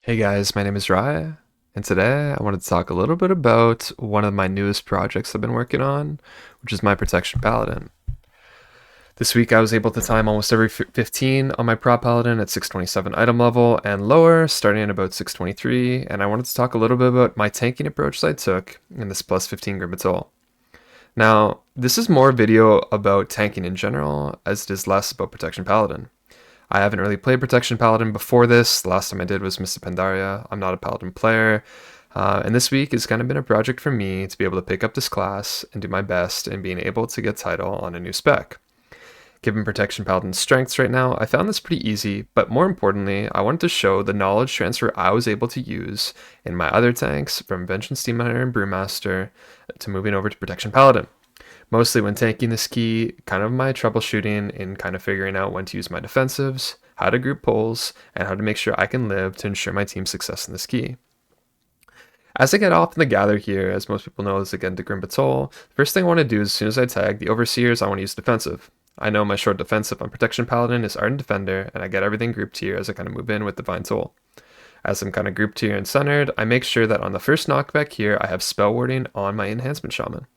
Hey guys, my name is Raya, and today I wanted to talk a little bit about one of my newest projects I've been working on, which is my Protection Paladin. This week I was able to time almost every 15 on my Pro Paladin at 627 item level and lower, starting at about 623, and I wanted to talk a little bit about my tanking approach that I took in this plus 15 Grim Batol. Now, this is more video about tanking in general, as it is less about Protection Paladin. I haven't really played Protection Paladin before this. The last time I did was Mr. Pandaria. I'm not a Paladin player. And this week has kind of been a project for me to be able to pick up this class and do my best in being able to get title on a new spec. Given Protection Paladin's strengths right now, I found this pretty easy, but more importantly, I wanted to show the knowledge transfer I was able to use in my other tanks from Vengeance Demon Hunter and Brewmaster to moving over to Protection Paladin. Mostly when tanking this key, kind of my troubleshooting in kind of figuring out when to use my defensives, how to group pulls, and how to make sure I can live to ensure my team's success in this key. As I get off in the gather here, as most people know, is again to Grim Batol, the first thing I want to do is as soon as I tag the Overseers, I want to use defensive. I know my short defensive on Protection Paladin is Ardent Defender, and I get everything grouped here as I kind of move in with Divine Toll. As I'm kind of grouped here and centered, I make sure that on the first knockback here, I have Spell Warding on my Enhancement Shaman.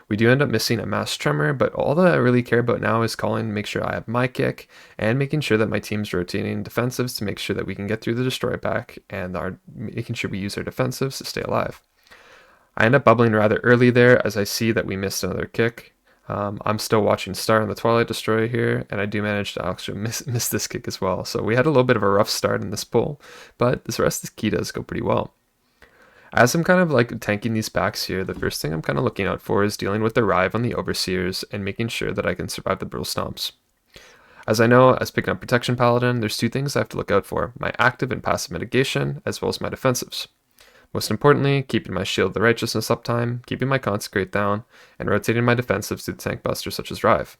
We do end up missing a Mass Tremor, but all that I really care about now is calling to make sure I have my kick and making sure that my team's rotating defensives to make sure that we can get through the Destroy pack and making sure we use our defensives to stay alive. I end up bubbling rather early there as I see that we missed another kick. I'm still watching Star on the Twilight Destroyer here, and I do manage to actually miss this kick as well. So we had a little bit of a rough start in this pull, but the rest of the key does go pretty well. As I'm kind of like tanking these packs here, the first thing I'm kind of looking out for is dealing with the Rive on the Overseers and making sure that I can survive the Brutal Stomps. As I know, as picking up Protection Paladin, there's two things I have to look out for, my active and passive mitigation, as well as my defensives. Most importantly, keeping my Shield of the Righteousness uptime, keeping my consecrate down, and rotating my defensives to the tank busters such as Rive.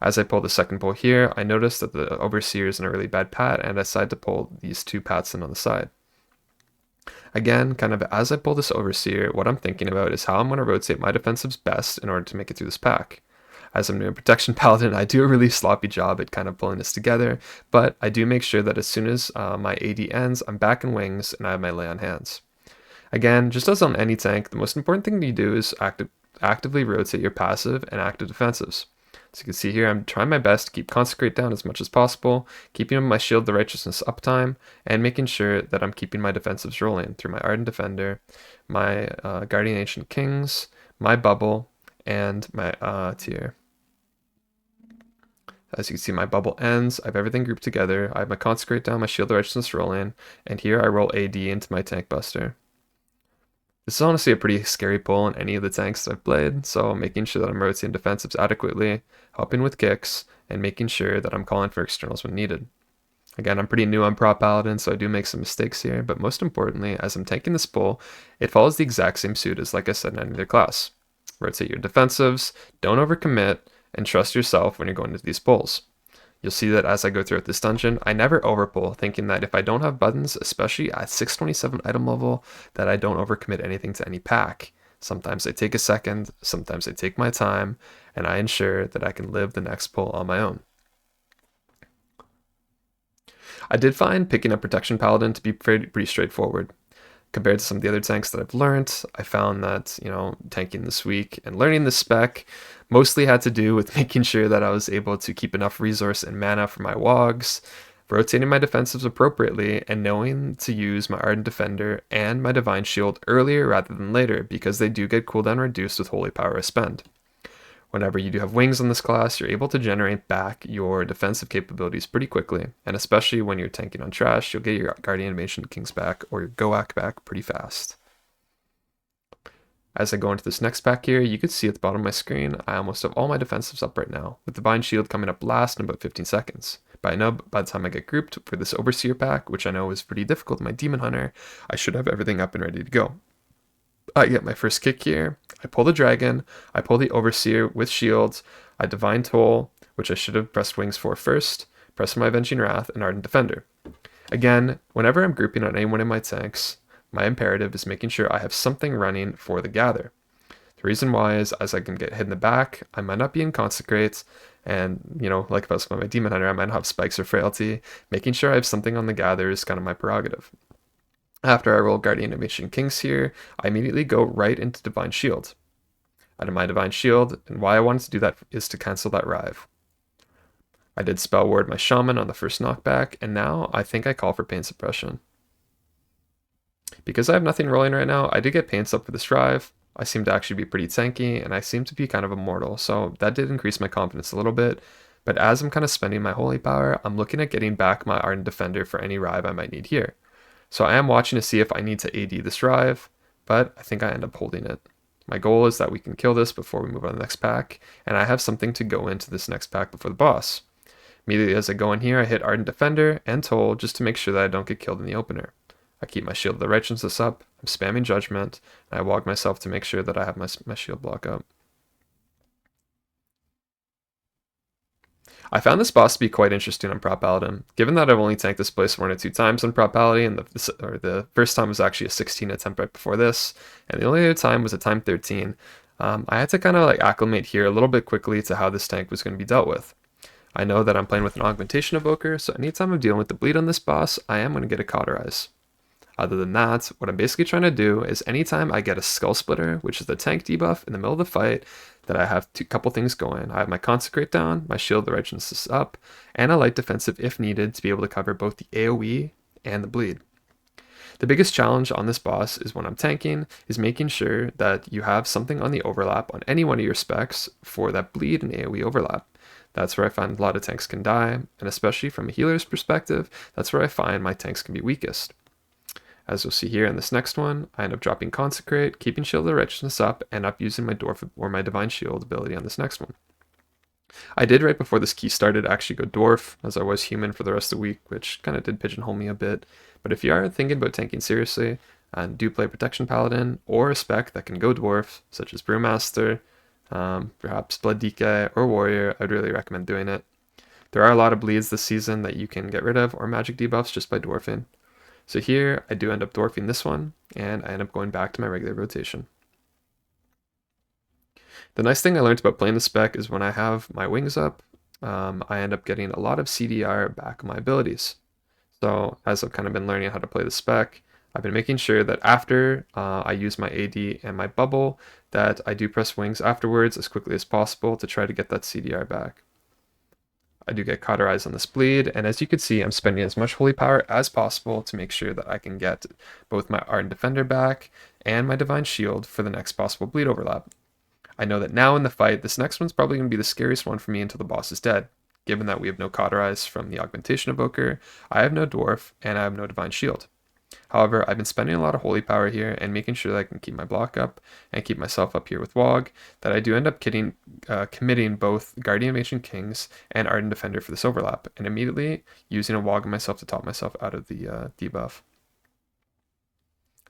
As I pull the second pull here, I notice that the Overseer is in a really bad pat, and I decide to pull these two pats in on the side. Again, kind of as I pull this Overseer, what I'm thinking about is how I'm going to rotate my defensives best in order to make it through this pack. As I'm doing Protection Paladin, I do a really sloppy job at kind of pulling this together, but I do make sure that as soon as my AD ends, I'm back in wings and I have my lay on hands. Again, just as on any tank, the most important thing to do is actively rotate your passive and active defensives. So you can see here, I'm trying my best to keep Consecrate down as much as possible, keeping my Shield the Righteousness uptime, and making sure that I'm keeping my defensives rolling through my Ardent Defender, my Guardian Ancient Kings, my Bubble, and my Tier. As you can see, my bubble ends, I have everything grouped together, I have my Consecrate down, my Shield the Righteousness rolling, and here I roll AD into my Tank Buster. This is honestly a pretty scary pull in any of the tanks I've played, so making sure that I'm rotating defensives adequately, helping with kicks, and making sure that I'm calling for externals when needed. Again, I'm pretty new on Pro Paladin, so I do make some mistakes here, but most importantly, as I'm tanking this pull, it follows the exact same suit as like I said in any other class. Rotate your defensives, don't overcommit, and trust yourself when you're going into these pulls. You'll see that as I go throughout this dungeon, I never overpull, thinking that if I don't have buttons, especially at 627 item level, that I don't overcommit anything to any pack. Sometimes I take a second, sometimes I take my time, and I ensure that I can live the next pull on my own. I did find picking up Protection Paladin to be pretty straightforward. Compared to some of the other tanks that I've learned, I found that, tanking this week and learning the spec mostly had to do with making sure that I was able to keep enough resource and mana for my wogs, rotating my defensives appropriately, and knowing to use my Ardent Defender and my Divine Shield earlier rather than later because they do get cooldown reduced with Holy Power I spend. Whenever you do have wings on this class, you're able to generate back your defensive capabilities pretty quickly, and especially when you're tanking on trash, you'll get your Guardian Ancient Kings back or your Goak back pretty fast. As I go into this next pack here, you can see at the bottom of my screen, I almost have all my defensives up right now, with Divine Shield coming up last in about 15 seconds. But I know by the time I get grouped for this Overseer pack, which I know is pretty difficult in my Demon Hunter, I should have everything up and ready to go. I get my first kick here, I pull the Dragon, I pull the Overseer with shields, I Divine Toll, which I should have pressed wings for first, press my Avenging Wrath, and Ardent Defender. Again, whenever I'm grouping on any one of my tanks, my imperative is making sure I have something running for the gather. The reason why is as I can get hit in the back, I might not be in consecrate, and like if I was my Demon Hunter, I might not have spikes or frailty. Making sure I have something on the gather is kind of my prerogative. After I roll Guardian of Ancient Kings here, I immediately go right into Divine Shield. Out of my Divine Shield, and why I wanted to do that is to cancel that Rive. I did Spell Ward my Shaman on the first knockback, and now I think I call for Pain Suppression. Because I have nothing rolling right now, I did get Paints up for this Rive. I seem to actually be pretty tanky, and I seem to be kind of immortal, so that did increase my confidence a little bit. But as I'm kind of spending my Holy Power, I'm looking at getting back my Ardent Defender for any Rive I might need here. So I am watching to see if I need to AD this Rive, but I think I end up holding it. My goal is that we can kill this before we move on to the next pack, and I have something to go into this next pack before the boss. Immediately as I go in here, I hit Ardent Defender and Toll just to make sure that I don't get killed in the opener. I keep my Shield of the Righteousness up, I'm spamming Judgment, and I walk myself to make sure that I have my shield block up. I found this boss to be quite interesting on Pro Paladin. Given that I've only tanked this place 1 or 2 times on Pro Paladin, and the first time was actually a 16 attempt right before this, and the only other time was a time 13, I had to kind of like acclimate here a little bit quickly to how this tank was going to be dealt with. I know that I'm playing with an Augmentation Evoker, so anytime I'm dealing with the bleed on this boss, I am going to get a Cauterize. Other than that, what I'm basically trying to do is anytime I get a Skull Splitter, which is the tank debuff in the middle of the fight, that I have a couple things going. I have my Consecrate down, my Shield of the Righteousness up, and a light defensive if needed to be able to cover both the AoE and the bleed. The biggest challenge on this boss is when I'm tanking, is making sure that you have something on the overlap on any one of your specs for that bleed and AoE overlap. That's where I find a lot of tanks can die, and especially from a healer's perspective, that's where I find my tanks can be weakest. As you'll see here in this next one, I end up dropping Consecrate, keeping Shield of the Righteousness up, and up using my Dwarf or my Divine Shield ability on this next one. I did right before this key started actually go Dwarf, as I was human for the rest of the week, which kind of did pigeonhole me a bit. But if you are thinking about tanking seriously, and do play Protection Paladin, or a spec that can go Dwarf, such as Brewmaster, perhaps Blood DK, or Warrior, I'd really recommend doing it. There are a lot of bleeds this season that you can get rid of, or magic debuffs just by dwarfing. So here, I do end up dwarfing this one, and I end up going back to my regular rotation. The nice thing I learned about playing the spec is when I have my wings up, I end up getting a lot of CDR back on my abilities. So as I've kind of been learning how to play the spec, I've been making sure that after I use my AD and my bubble, that I do press wings afterwards as quickly as possible to try to get that CDR back. I do get Cauterize on this bleed, and as you can see, I'm spending as much Holy Power as possible to make sure that I can get both my Ardent Defender back and my Divine Shield for the next possible bleed overlap. I know that now in the fight, this next one's probably going to be the scariest one for me until the boss is dead. Given that we have no Cauterize from the Augmentation Evoker, I have no Dwarf, and I have no Divine Shield. However, I've been spending a lot of Holy Power here and making sure that I can keep my block up and keep myself up here with Wog, that I do end up committing both Guardian of Ancient Kings and Ardent Defender for this overlap, and immediately using a Wog on myself to top myself out of the debuff.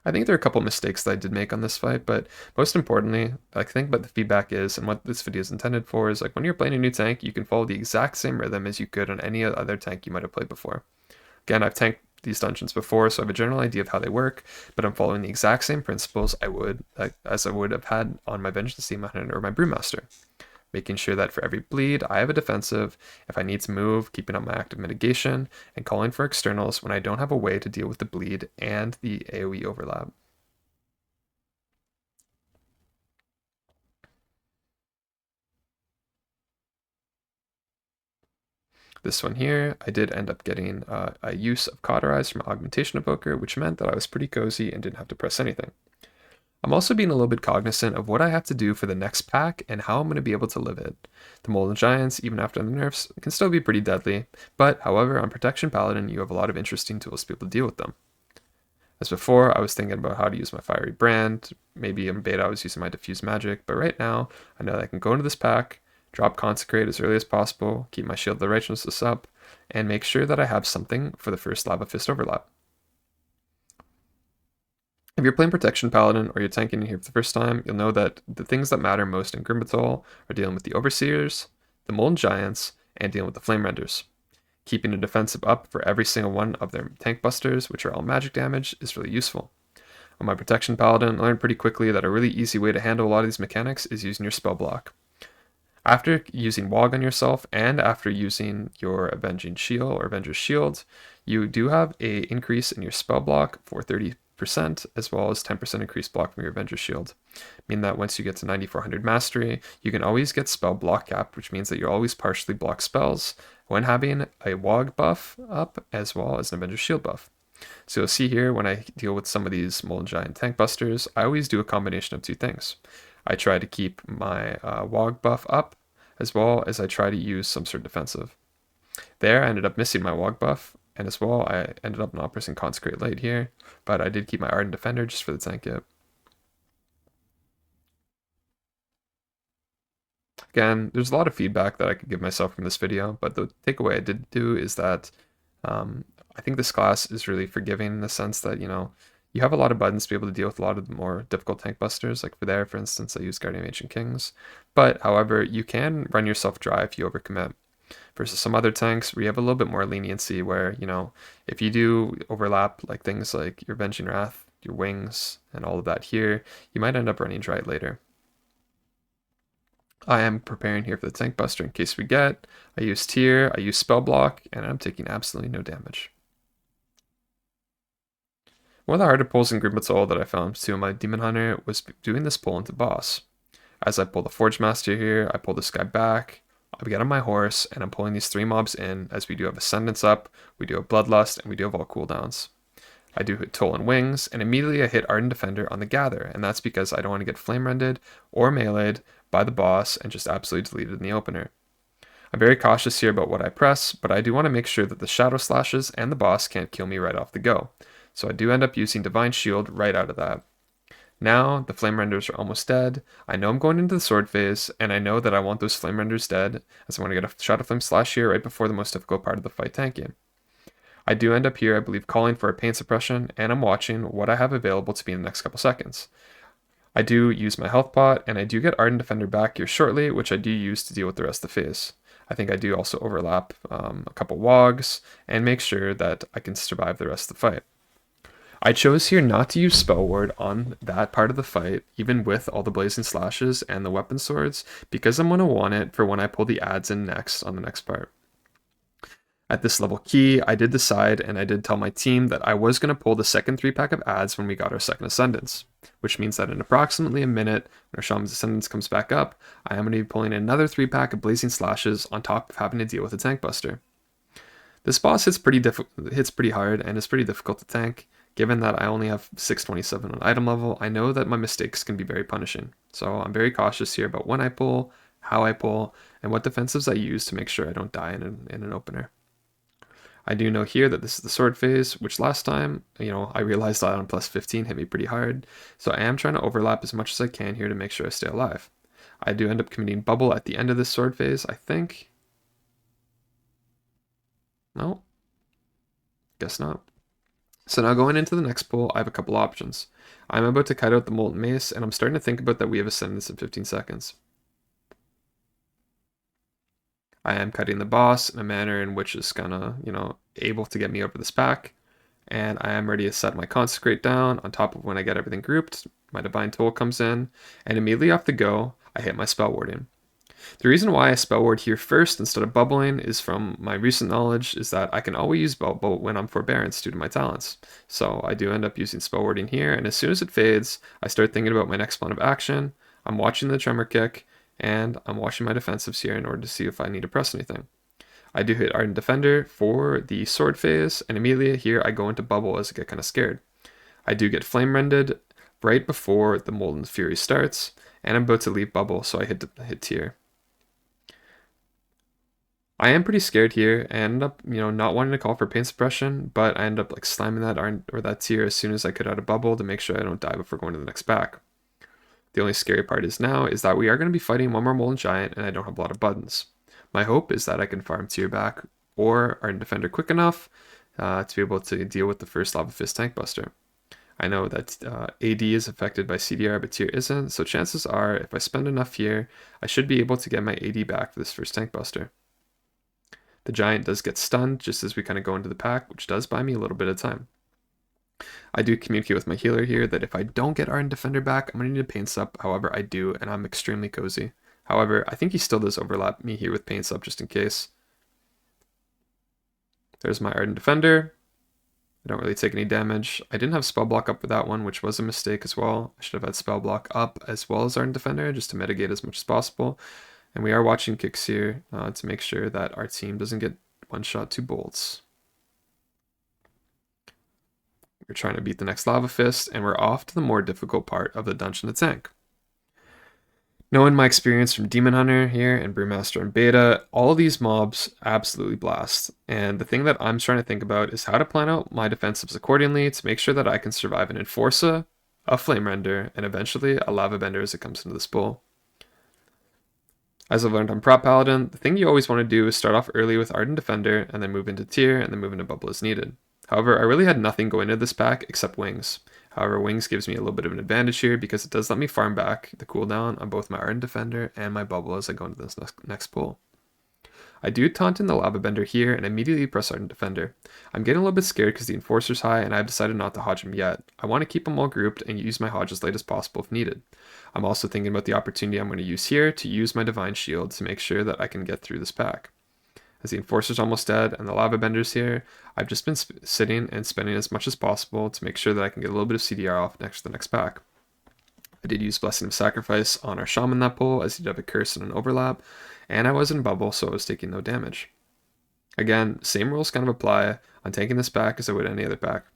I think there are a couple mistakes that I did make on this fight, but most importantly, I think what the feedback is and what this video is intended for is like when you're playing a new tank, you can follow the exact same rhythm as you could on any other tank you might have played before. Again, I've tanked these dungeons before, so I have a general idea of how they work, but I'm following the exact same principles as I would have had on my Vengeance Demon Hunter or my Brewmaster. Making sure that for every bleed, I have a defensive, if I need to move, keeping up my active mitigation, and calling for externals when I don't have a way to deal with the bleed and the AoE overlap. This one here, I did end up getting a use of Cauterize from Augmentation Evoker, which meant that I was pretty cozy and didn't have to press anything. I'm also being a little bit cognizant of what I have to do for the next pack and how I'm going to be able to live it. The Molten Giants, even after the nerfs, can still be pretty deadly, but however, on Protection Paladin, you have a lot of interesting tools to be able to deal with them. As before, I was thinking about how to use my Fiery Brand, maybe in beta I was using my Diffuse Magic, but right now, I know that I can go into this pack, drop Consecrate as early as possible, keep my Shield of the Righteousness up, and make sure that I have something for the first Lava Fist overlap. If you're playing Protection Paladin or you're tanking in here for the first time, you'll know that the things that matter most in Grim Batol are dealing with the Overseers, the Molten Giants, and dealing with the Flame Renders. Keeping a defensive up for every single one of their tank busters, which are all magic damage, is really useful. On my Protection Paladin, I learned pretty quickly that a really easy way to handle a lot of these mechanics is using your spell block. After using Wog on yourself and after using your Avenging Shield or Avenger's Shield, you do have an increase in your spell block for 50%, as well as 10% increased block from your Avenger Shield. Meaning that once you get to 9400 Mastery, you can always get spell block cap, which means that you'll always partially block spells when having a Wog buff up, as well as an Avenger Shield buff. So you'll see here when I deal with some of these Molten Giant tank busters, I always do a combination of two things. I try to keep my Wog buff up, as well as I try to use some sort of defensive. There, I ended up missing my Wog buff, and as well, I ended up not pressing Consecrate late here, but I did keep my Ardent Defender just for the tank hit. Again, there's a lot of feedback that I could give myself from this video, but the takeaway I did do is that I think this class is really forgiving in the sense that, you know, you have a lot of buttons to be able to deal with a lot of the more difficult tank busters. Like for instance, I use Guardian of Ancient Kings. But, however, you can run yourself dry if you overcommit. Versus some other tanks where you have a little bit more leniency where, you know, if you do overlap like things like your Venging Wrath, your Wings, and all of that here, you might end up running dry later. I am preparing here for the tank buster in case we get. I use Tear, I use Spell Block, and I'm taking absolutely no damage. One of the harder pulls in Grim Batol that I found to my Demon Hunter was doing this pull into boss. As I pull the Forgemaster here, I pull this guy back, I get on my horse, and I'm pulling these 3 mobs in, as we do have Ascendance up, we do have Bloodlust, and we do have all cooldowns. I do hit Toll and Wings, and immediately I hit Ardent Defender on the Gather, and that's because I don't want to get Flame Rended or meleeed by the boss and just absolutely deleted in the opener. I'm very cautious here about what I press, but I do want to make sure that the Shadow Slashes and the boss can't kill me right off the go. So I do end up using Divine Shield right out of that. Now, the Flame Renders are almost dead. I know I'm going into the Sword phase, and I know that I want those Flame Renders dead, as I want to get a Shadow Flame Slash here right before the most difficult part of the fight tanking. I do end up here, I believe, calling for a Pain Suppression, and I'm watching what I have available to me in the next couple seconds. I do use my health pot, and I do get Ardent Defender back here shortly, which I do use to deal with the rest of the phase. I think I do also overlap a couple Wogs, and make sure that I can survive the rest of the fight. I chose here not to use Spell Ward on that part of the fight, even with all the Blazing Slashes and the Weapon Swords, because I'm going to want it for when I pull the adds in next on the next part. At this level key, I did decide and I did tell my team that I was going to pull the second 3-pack of adds when we got our second Ascendance, which means that in approximately a minute, when our Shaman's Ascendance comes back up, I am going to be pulling another 3-pack of Blazing Slashes on top of having to deal with a Tank Buster. This boss hits pretty hard and is pretty difficult to tank. Given that I only have 627 on item level, I know that my mistakes can be very punishing. So I'm very cautious here about when I pull, how I pull, and what defensives I use to make sure I don't die in an opener. I do know here that this is the Sword phase, which last time, I realized that on plus 15 hit me pretty hard. So I am trying to overlap as much as I can here to make sure I stay alive. I do end up committing Bubble at the end of this Sword phase, I think. No, guess not. So now going into the next pull, I have a couple options. I'm about to cut out the Molten Mace, and I'm starting to think about that we have Ascendance in 15 seconds. I am cutting the boss in a manner in which is gonna, able to get me over this pack. And I am ready to set my Consecrate down on top of when I get everything grouped. My Divine Toll comes in, and immediately off the go, I hit my Spell Warding. The reason why I Spell Ward here first instead of bubbling is from my recent knowledge is that I can always use Bubble when I'm Forbearance due to my talents. So I do end up using Spell Warding here, and as soon as it fades, I start thinking about my next plan of action. I'm watching the Tremor Kick, and I'm watching my defensives here in order to see if I need to press anything. I do hit Ardent Defender for the Sword phase, and immediately here I go into Bubble as I get kind of scared. I do get Flame Rended right before the Molten Fury starts, and I'm about to leave Bubble, so I hit Tear. I am pretty scared here. I end up, not wanting to call for Pain Suppression, but I end up like slamming that Tear as soon as I could out of Bubble to make sure I don't die before going to the next pack. The only scary part is now is that we are going to be fighting one more Molten Giant, and I don't have a lot of buttons. My hope is that I can farm Tear back or Ardent Defender quick enough to be able to deal with the first Lava Fist Tank Buster. I know that AD is affected by CDR, but Tear isn't, so chances are if I spend enough here, I should be able to get my AD back for this first Tank Buster. The Giant does get stunned just as we kind of go into the pack, which does buy me a little bit of time. I do communicate with my healer here that if I don't get Ardent Defender back, I'm going to need a Pain Sup. However, I do, and I'm extremely cozy. However, I think he still does overlap me here with Pain Sup just in case. There's my Ardent Defender. I don't really take any damage. I didn't have spell block up for that one, which was a mistake as well. I should have had spell block up as well as Ardent Defender just to mitigate as much as possible. And we are watching kicks here to make sure that our team doesn't get one shot 2 bolts. We're trying to beat the next Lava Fist, and we're off to the more difficult part of the Dungeon of Tank. Knowing my experience from Demon Hunter here and Brewmaster and Beta, all of these mobs absolutely blast. And the thing that I'm trying to think about is how to plan out my defensives accordingly to make sure that I can survive an Enforcer, a Flame Render, and eventually a Lava Bender as it comes into this bowl. As I've learned on Pro Paladin, the thing you always want to do is start off early with Ardent Defender and then move into Tier and then move into Bubble as needed. However, I really had nothing going into this pack except Wings. However, Wings gives me a little bit of an advantage here because it does let me farm back the cooldown on both my Ardent Defender and my Bubble as I go into this next pull. I do taunt in the Lava Bender here and immediately press Ardent Defender. I'm getting a little bit scared because the Enforcer's high and I've decided not to Hodge him yet. I want to keep them all grouped and use my Hodge as late as possible if needed. I'm also thinking about the opportunity I'm going to use here to use my Divine Shield to make sure that I can get through this pack. As the Enforcer's almost dead and the Lava Bender's here, I've just been sitting and spending as much as possible to make sure that I can get a little bit of CDR off next to the next pack. I did use Blessing of Sacrifice on our Shaman that pull as he did have a Curse and an Overlap, and I was in Bubble so I was taking no damage. Again, same rules kind of apply on taking this pack as I would any other pack.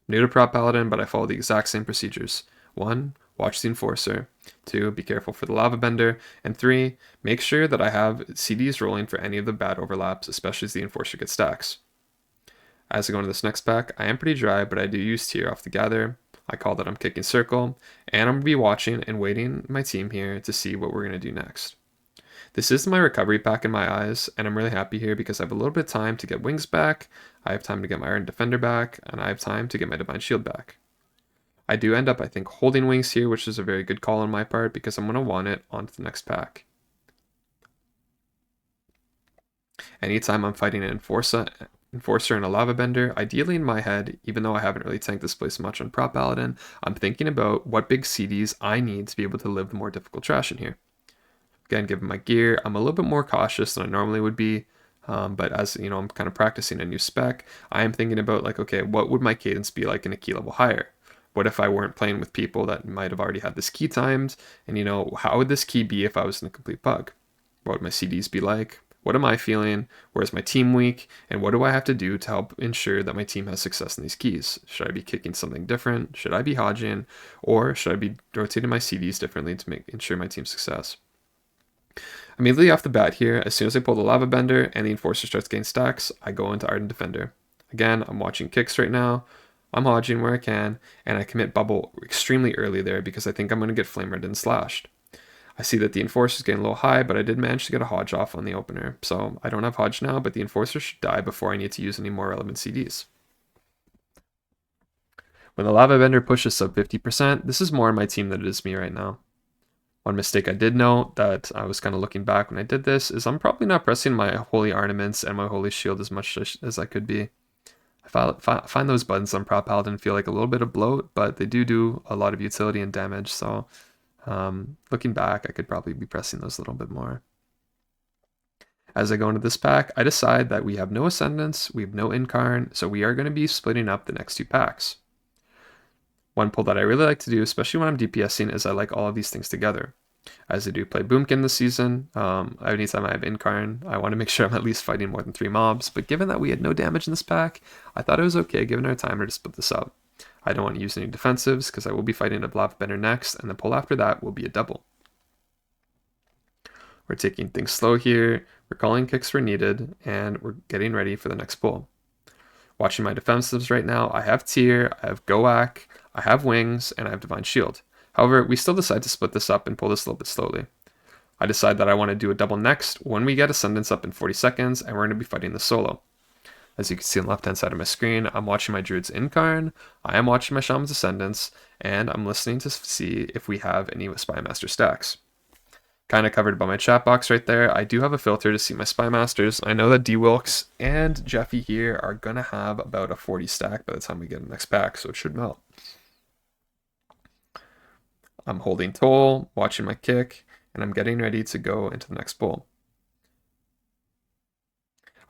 I'm new to Pro Paladin, but I follow the exact same procedures. 1. Watch the Enforcer. 2. Be careful for the Lava Bender. And 3. Make sure that I have CDs rolling for any of the bad overlaps, especially as the Enforcer gets stacks. As I go into this next pack, I am pretty dry, but I do use Tier off the Gather. I call that I'm kicking Circle, and I'm going to be watching and waiting my team here to see what we're going to do next. This is my recovery pack in my eyes, and I'm really happy here because I have a little bit of time to get Wings back, I have time to get my Iron Defender back, and I have time to get my Divine Shield back. I do end up, I think, holding Wings here, which is a very good call on my part because I'm going to want it onto the next pack. Anytime I'm fighting an Enforcer and a Lava Bender, ideally in my head, even though I haven't really tanked this place much on Pro Paladin, I'm thinking about what big CDs I need to be able to live the more difficult trash in here. Again, given my gear, I'm a little bit more cautious than I normally would be, but as you know, I'm kind of practicing a new spec, I am thinking about like, okay, what would my cadence be like in a key level higher? What if I weren't playing with people that might have already had this key timed? And you know, how would this key be if I was in a complete bug? What would my CDs be like? What am I feeling? Where's my team weak? And what do I have to do to help ensure that my team has success in these keys? Should I be kicking something different? Should I be hodging? Or should I be rotating my CDs differently to ensure my team's success? Immediately off the bat here, as soon as I pull the Lava Bender and the Enforcer starts getting stacks, I go into Ardent Defender. Again, I'm watching kicks right now. I'm hodging where I can, and I commit Bubble extremely early there because I think I'm going to get Flame Rend and Slashed. I see that the Enforcer is getting a little high, but I did manage to get a Hodge off on the opener. So I don't have Hodge now, but the Enforcer should die before I need to use any more relevant CDs. When the Lava Bender pushes sub 50%, this is more on my team than it is me right now. One mistake I did note that I was kind of looking back when I did this is I'm probably not pressing my Holy Ornaments and my Holy Shield as much as I could be. I find those buttons on Pro Paladin feel like a little bit of bloat, but they do a lot of utility and damage, so looking back, I could probably be pressing those a little bit more. As I go into this pack, I decide that we have no Ascendants, we have no Incarn, so we are going to be splitting up the next two packs. One pull that I really like to do, especially when I'm DPSing, is I like all of these things together. As I do play Boomkin this season, anytime I have Incarn, I want to make sure I'm at least fighting more than 3 mobs, but given that we had no damage in this pack, I thought it was okay given our timer to split this up. I don't want to use any defensives because I will be fighting a Lava Bender next, and the pull after that will be a double. We're taking things slow here, we're calling kicks where needed, and we're getting ready for the next pull. Watching my defensives right now, I have Tier, I have Goak, I have Wings, and I have Divine Shield. However, we still decide to split this up and pull this a little bit slowly. I decide that I want to do a double next when we get Ascendance up in 40 seconds, and we're going to be fighting this solo. As you can see on the left-hand side of my screen, I'm watching my Druid's Incarn, I am watching my Shaman's Ascendance, and I'm listening to see if we have any Spymaster stacks. Kind of covered by my chat box right there. I do have a filter to see my Spymasters. I know that D-Wilkes and Jeffy here are going to have about a 40 stack by the time we get the next pack, so it should melt. I'm holding Toll, watching my kick, and I'm getting ready to go into the next pull.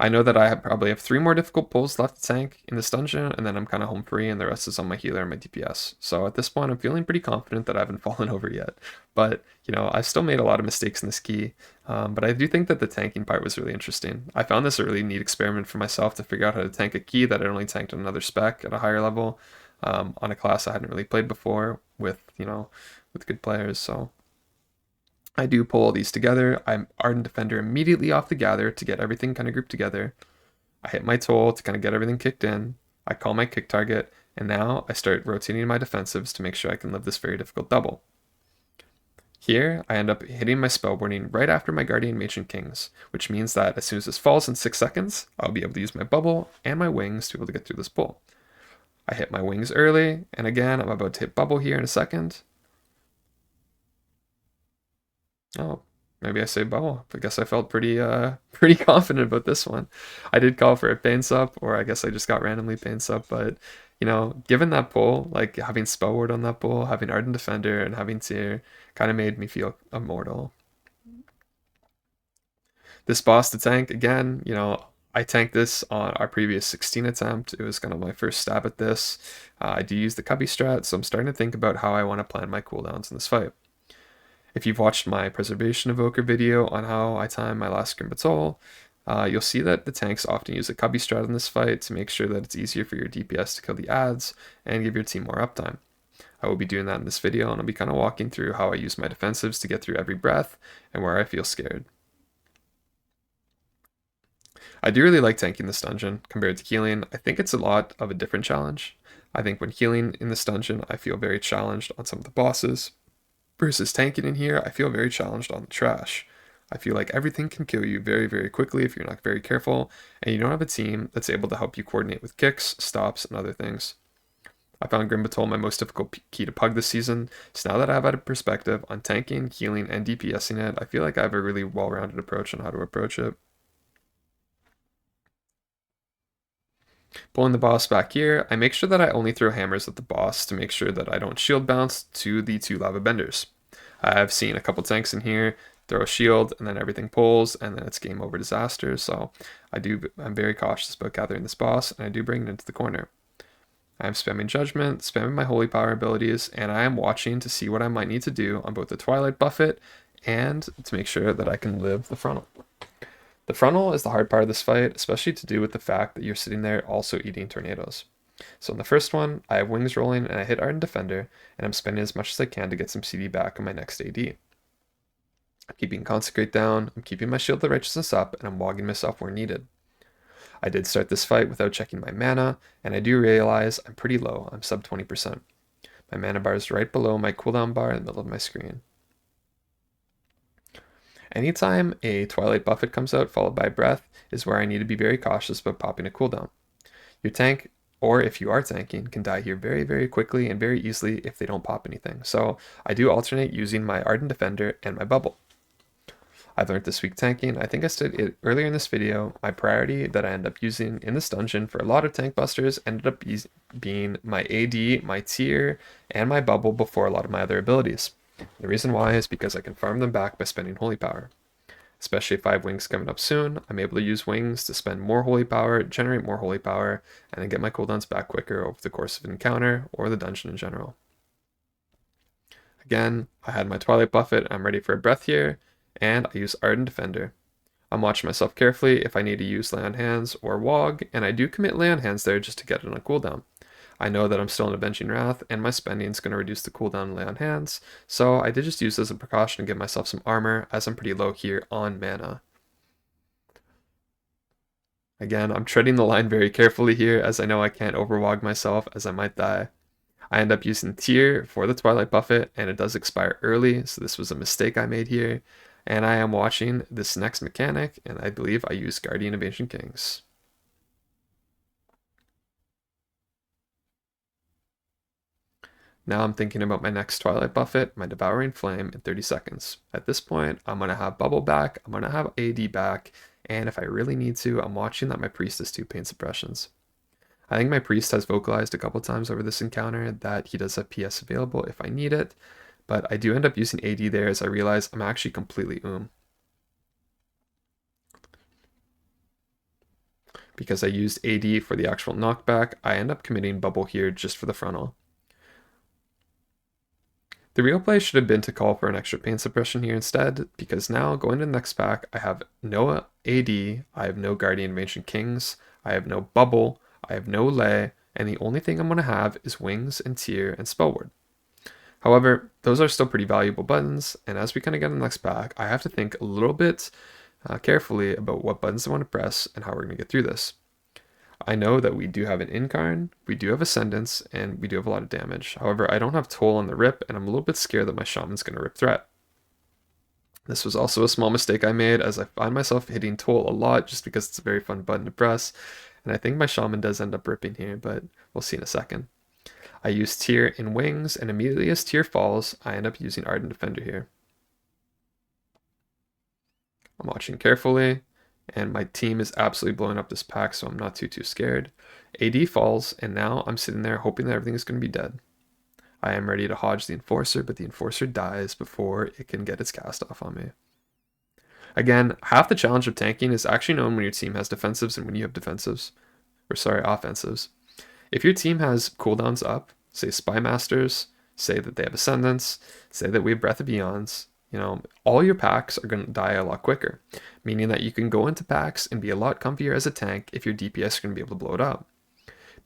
I know that I probably have 3 more difficult pulls left to tank in this dungeon, and then I'm kind of home free, and the rest is on my healer and my DPS. So at this point, I'm feeling pretty confident that I haven't fallen over yet. But, you know, I've still made a lot of mistakes in this key, but I do think that the tanking part was really interesting. I found this a really neat experiment for myself to figure out how to tank a key that I only tanked on another spec at a higher level, on a class I hadn't really played before with, you know, with good players. So I do pull all these together. I'm Ardent Defender immediately off the gather to get everything kind of grouped together. I hit my toll to kind of get everything kicked in. I call my kick target, and now I start rotating my defensives to make sure I can live this very difficult double. Here, I end up hitting my spell warning right after my Guardian Mage and Kings, which means that as soon as this falls in 6 seconds, I'll be able to use my bubble and my wings to be able to get through this pull. I hit my wings early, and again, I'm about to hit bubble here in a second. Oh, maybe I say bubble. I guess I felt pretty pretty confident about this one. I did call for a pain sup, or I guess I just got randomly pain sup, but you know, given that pull, like having spell ward on that pull, having Ardent Defender, and having Seer kind of made me feel immortal. This boss to tank, again, you know, I tanked this on our previous 16 attempt. It was kind of my first stab at this. I do use the cubby strat, so I'm starting to think about how I want to plan my cooldowns in this fight. If you've watched my Preservation Evoker video on how I time my last Grim Batol, you'll see that the tanks often use a cubby strat in this fight to make sure that it's easier for your DPS to kill the adds and give your team more uptime. I will be doing that in this video, and I'll be kind of walking through how I use my defensives to get through every breath and where I feel scared. I do really like tanking this dungeon compared to healing. I think it's a lot of a different challenge. I think when healing in this dungeon, I feel very challenged on some of the bosses. Versus tanking in here, I feel very challenged on the trash. I feel like everything can kill you very, very quickly if you're not very careful, and you don't have a team that's able to help you coordinate with kicks, stops, and other things. I found Grim Batol my most difficult key to pug this season, so now that I have a perspective on tanking, healing, and DPSing it, I feel like I have a really well-rounded approach on how to approach it. Pulling the boss back here, I make sure that I only throw hammers at the boss to make sure that I don't shield bounce to the 2 lava benders. I've seen a couple tanks in here throw a shield and then everything pulls and then it's game over disaster, so I'm very cautious about gathering this boss, and I do bring it into the corner. I'm spamming Judgment, spamming my Holy Power abilities, and I am watching to see what I might need to do on both the Twilight Buffet and to make sure that I can live the frontal. The frontal is the hard part of this fight, especially to do with the fact that you're sitting there also eating tornadoes. So in the first one, I have wings rolling and I hit Ardent Defender, and I'm spending as much as I can to get some CD back on my next AD. I'm keeping Consecrate down, I'm keeping my Shield of the Righteousness up, and I'm wogging myself where needed. I did start this fight without checking my mana, and I do realize I'm pretty low, I'm sub 20%. My mana bar is right below my cooldown bar in the middle of my screen. Anytime a Twilight Buffet comes out followed by Breath is where I need to be very cautious about popping a cooldown. Your tank, or if you are tanking, can die here very, very quickly and very easily if they don't pop anything. So I do alternate using my Ardent Defender and my Bubble. I've learned this week tanking. I think I said it earlier in this video. My priority that I end up using in this dungeon for a lot of tank busters ended up being my AD, my tier, and my Bubble before a lot of my other abilities. The reason why is because I can farm them back by spending Holy Power. Especially if I have wings coming up soon, I'm able to use wings to spend more Holy Power, generate more Holy Power, and then get my cooldowns back quicker over the course of an encounter or the dungeon in general. Again, I had my Twilight Buffet, I'm ready for a breath here, and I use Ardent Defender. I'm watching myself carefully if I need to use Lay on Hands or Wog, and I do commit Lay on Hands there just to get it on a cooldown. I know that I'm still in Avenging Wrath, and my spending is going to reduce the cooldown and Lay on Hands, so I did just use this as a precaution to give myself some armor, as I'm pretty low here on mana. Again, I'm treading the line very carefully here, as I know I can't overwog myself, as I might die. I end up using Tier for the Twilight Buffet, and it does expire early, so this was a mistake I made here. And I am watching this next mechanic, and I believe I use Guardian of Ancient Kings. Now I'm thinking about my next Twilight Buffet, my Devouring Flame, in 30 seconds. At this point, I'm going to have Bubble back, I'm going to have AD back, and if I really need to, I'm watching that my Priest has 2 pain suppressions. I think my Priest has vocalized a couple times over this encounter that he does have PS available if I need it, but I do end up using AD there as I realize I'm actually completely Because I used AD for the actual knockback, I end up committing bubble here just for the frontal. The real play should have been to call for an extra pain suppression here instead, because now going to the next pack, I have no AD, I have no Guardian of Ancient Kings, I have no bubble, I have no lay, and the only thing I'm going to have is wings and tier and spell ward. However, those are still pretty valuable buttons, and as we kind of get in the next pack, I have to think a little bit carefully about what buttons I want to press and how we're going to get through this. I know that we do have an Incarn, we do have Ascendance, and we do have a lot of damage. However, I don't have Toll on the rip, and I'm a little bit scared that my Shaman's going to rip threat. This was also a small mistake I made, as I find myself hitting Toll a lot just because it's a very fun button to press, and I think my Shaman does end up ripping here, but we'll see in a second. I use Tier in Wings, and immediately as Tier falls, I end up using Ardent Defender here. I'm watching carefully, and my team is absolutely blowing up this pack, so I'm not too scared. AD falls, and now I'm sitting there hoping that everything is going to be dead. I am ready to hodge the Enforcer, but the Enforcer dies before it can get its cast off on me. Again, half the challenge of tanking is actually known when your team has defensives and when you have offensives. If your team has cooldowns up, say Spy Masters, say that they have Ascendance, say that we have Breath of Beyonds, all your packs are going to die a lot quicker, meaning that you can go into packs and be a lot comfier as a tank if your DPS is going to be able to blow it up.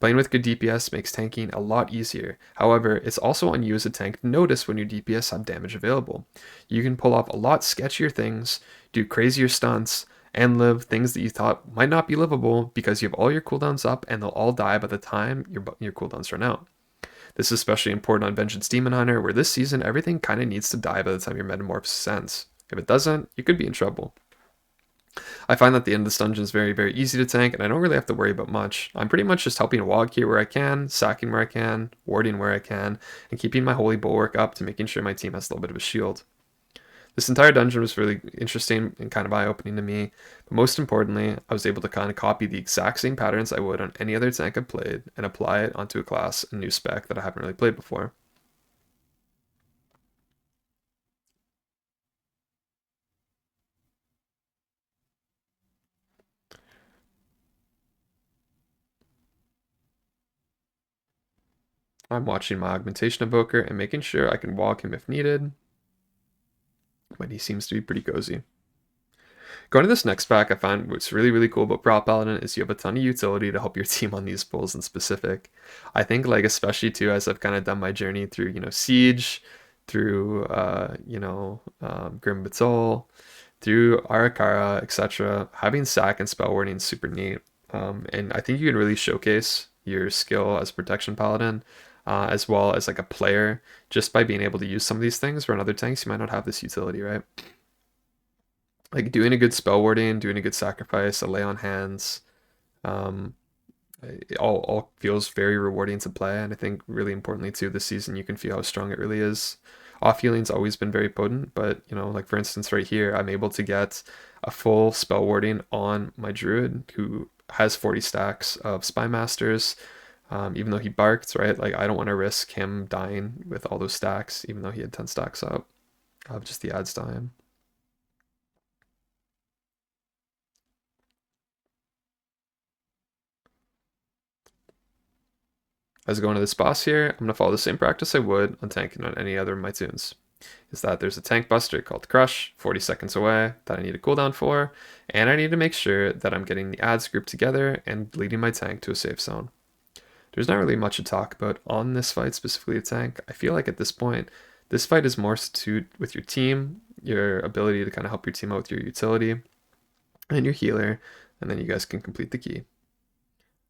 Playing with good DPS makes tanking a lot easier. However, it's also on you as a tank to notice when your DPS have damage available. You can pull off a lot sketchier things, do crazier stunts, and live things that you thought might not be livable because you have all your cooldowns up and they'll all die by the time your cooldowns run out. This is especially important on Vengeance Demon Hunter, where this season everything kind of needs to die by the time your Metamorphosis ends. If it doesn't, you could be in trouble. I find that the end of this dungeon is very easy to tank, and I don't really have to worry about much. I'm pretty much just helping Wog here where I can, sacking where I can, warding where I can, and keeping my Holy Bulwark up to making sure my team has a little bit of a shield. This entire dungeon was really interesting and kind of eye-opening to me, but most importantly, I was able to kind of copy the exact same patterns I would on any other tank I've played and apply it onto a class and new spec that I haven't really played before. I'm watching my Augmentation Evoker and making sure I can walk him if needed, but he seems to be pretty cozy. Going to this next pack, I find what's really cool about Pro Paladin is you have a ton of utility to help your team on these pulls in specific. I think like especially too as I've kind of done my journey through Siege, through Grim Batol, through Arakara, etc. Having sack and spell warding is super neat, and I think you can really showcase your skill as Protection Paladin. As well as like a player, just by being able to use some of these things where in other tanks you might not have this utility, right? Like doing a good spell warding, doing a good sacrifice, a lay on hands, um, it all feels very rewarding to play. And I think really importantly too, this season you can feel how strong it really is. Off healing's always been very potent, but like for instance right here, I'm able to get a full spell warding on my druid who has 40 stacks of Spy Masters. Even though he barked, right? Like I don't want to risk him dying with all those stacks, even though he had 10 stacks up of just the ads dying. As I go into this boss here, I'm going to follow the same practice I would on tanking on any other of my tunes. Is that there's a tank buster called Crush, 40 seconds away, that I need a cooldown for, and I need to make sure that I'm getting the ads grouped together and leading my tank to a safe zone. There's not really much to talk about on this fight, specifically a tank. I feel like at this point, this fight is more to do with your team, your ability to kind of help your team out with your utility, and your healer, and then you guys can complete the key.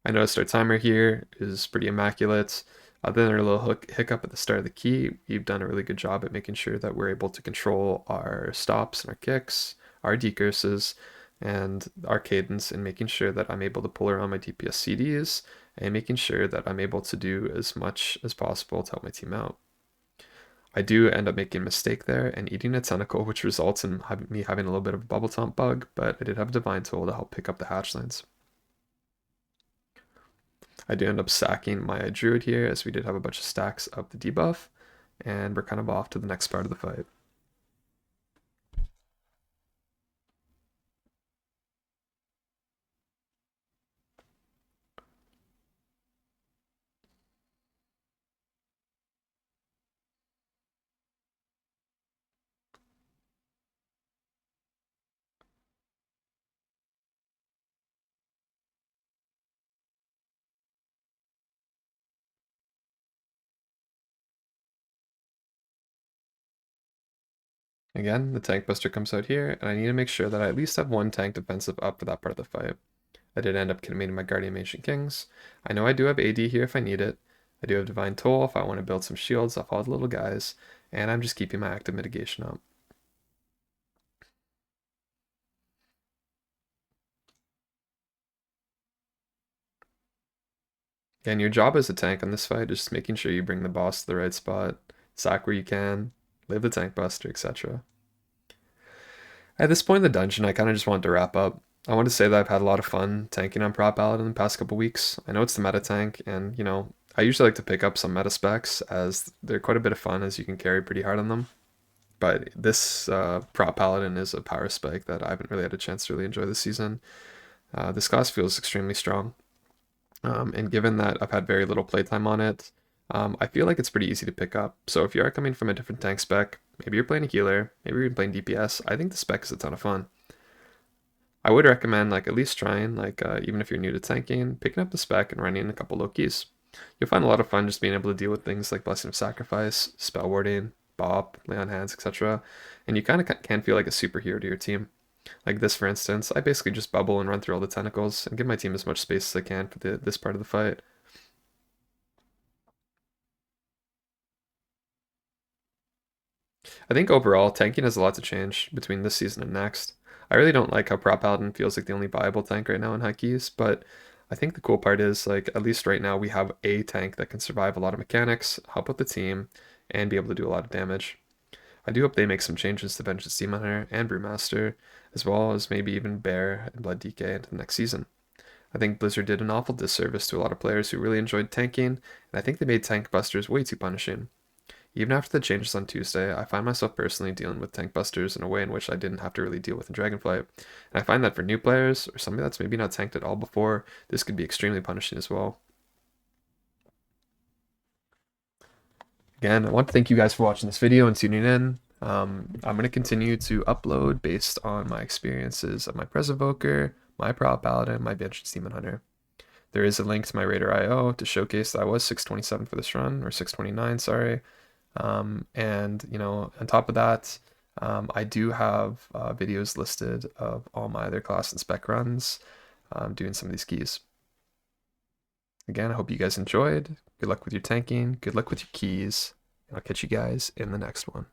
I noticed our timer here is pretty immaculate. Other than our little hiccup at the start of the key, we've done a really good job at making sure that we're able to control our stops and our kicks, our decurses, and our cadence, and making sure that I'm able to pull around my DPS CDs and making sure that I'm able to do as much as possible to help my team out. I do end up making a mistake there and eating a tentacle, which results in me having a little bit of a bubble tomp bug, but I did have a divine tool to help pick up the hatchlings. I do end up sacking my druid here, as we did have a bunch of stacks of the debuff, and we're kind of off to the next part of the fight. Again, the tank buster comes out here, and I need to make sure that I at least have one tank defensive up for that part of the fight. I did end up committing my Guardian Ancient Kings. I know I do have AD here if I need it. I do have Divine Toll if I want to build some shields off all the little guys, and I'm just keeping my active mitigation up. And your job as a tank on this fight is just making sure you bring the boss to the right spot, sack where you can, live the tank buster, etc. At this point in the dungeon, I kind of just wanted to wrap up. I want to say that I've had a lot of fun tanking on Pro Paladin in the past couple weeks. I know it's the meta tank, and I usually like to pick up some meta specs as they're quite a bit of fun as you can carry pretty hard on them. But this Pro Paladin is a power spec that I haven't really had a chance to really enjoy this season. This class feels extremely strong. And given that I've had very little playtime on it, I feel like it's pretty easy to pick up. So if you are coming from a different tank spec, maybe you're playing a healer, maybe you're playing DPS, I think the spec is a ton of fun. I would recommend at least trying, even if you're new to tanking, picking up the spec and running a couple low keys. You'll find a lot of fun just being able to deal with things like Blessing of Sacrifice, Spell Warding, Bop, Lay on Hands, etc. And you kind of can feel like a superhero to your team. Like this, for instance, I basically just bubble and run through all the tentacles and give my team as much space as I can for this part of the fight. I think overall, tanking has a lot to change between this season and next. I really don't like how Prot Paladin feels like the only viable tank right now in high keys, but I think the cool part is, at least right now, we have a tank that can survive a lot of mechanics, help out the team, and be able to do a lot of damage. I do hope they make some changes to Vengeance Demon Hunter and Brewmaster, as well as maybe even Bear and Blood DK into the next season. I think Blizzard did an awful disservice to a lot of players who really enjoyed tanking, and I think they made tank busters way too punishing. Even after the changes on Tuesday, I find myself personally dealing with tank busters in a way in which I didn't have to really deal with in Dragonflight. And I find that for new players, or somebody that's maybe not tanked at all before, this could be extremely punishing as well. Again, I want to thank you guys for watching this video and tuning in. I'm going to continue to upload based on my experiences of my Presevoker, my Pro Paladin, my Vengeance Demon Hunter. There is a link to my Raider IO to showcase that I was 627 for this run, or 629, sorry. And on top of that, I do have videos listed of all my other class and spec runs, doing some of these keys. Again, I hope you guys enjoyed. Good luck with your tanking. Good luck with your keys. And I'll catch you guys in the next one.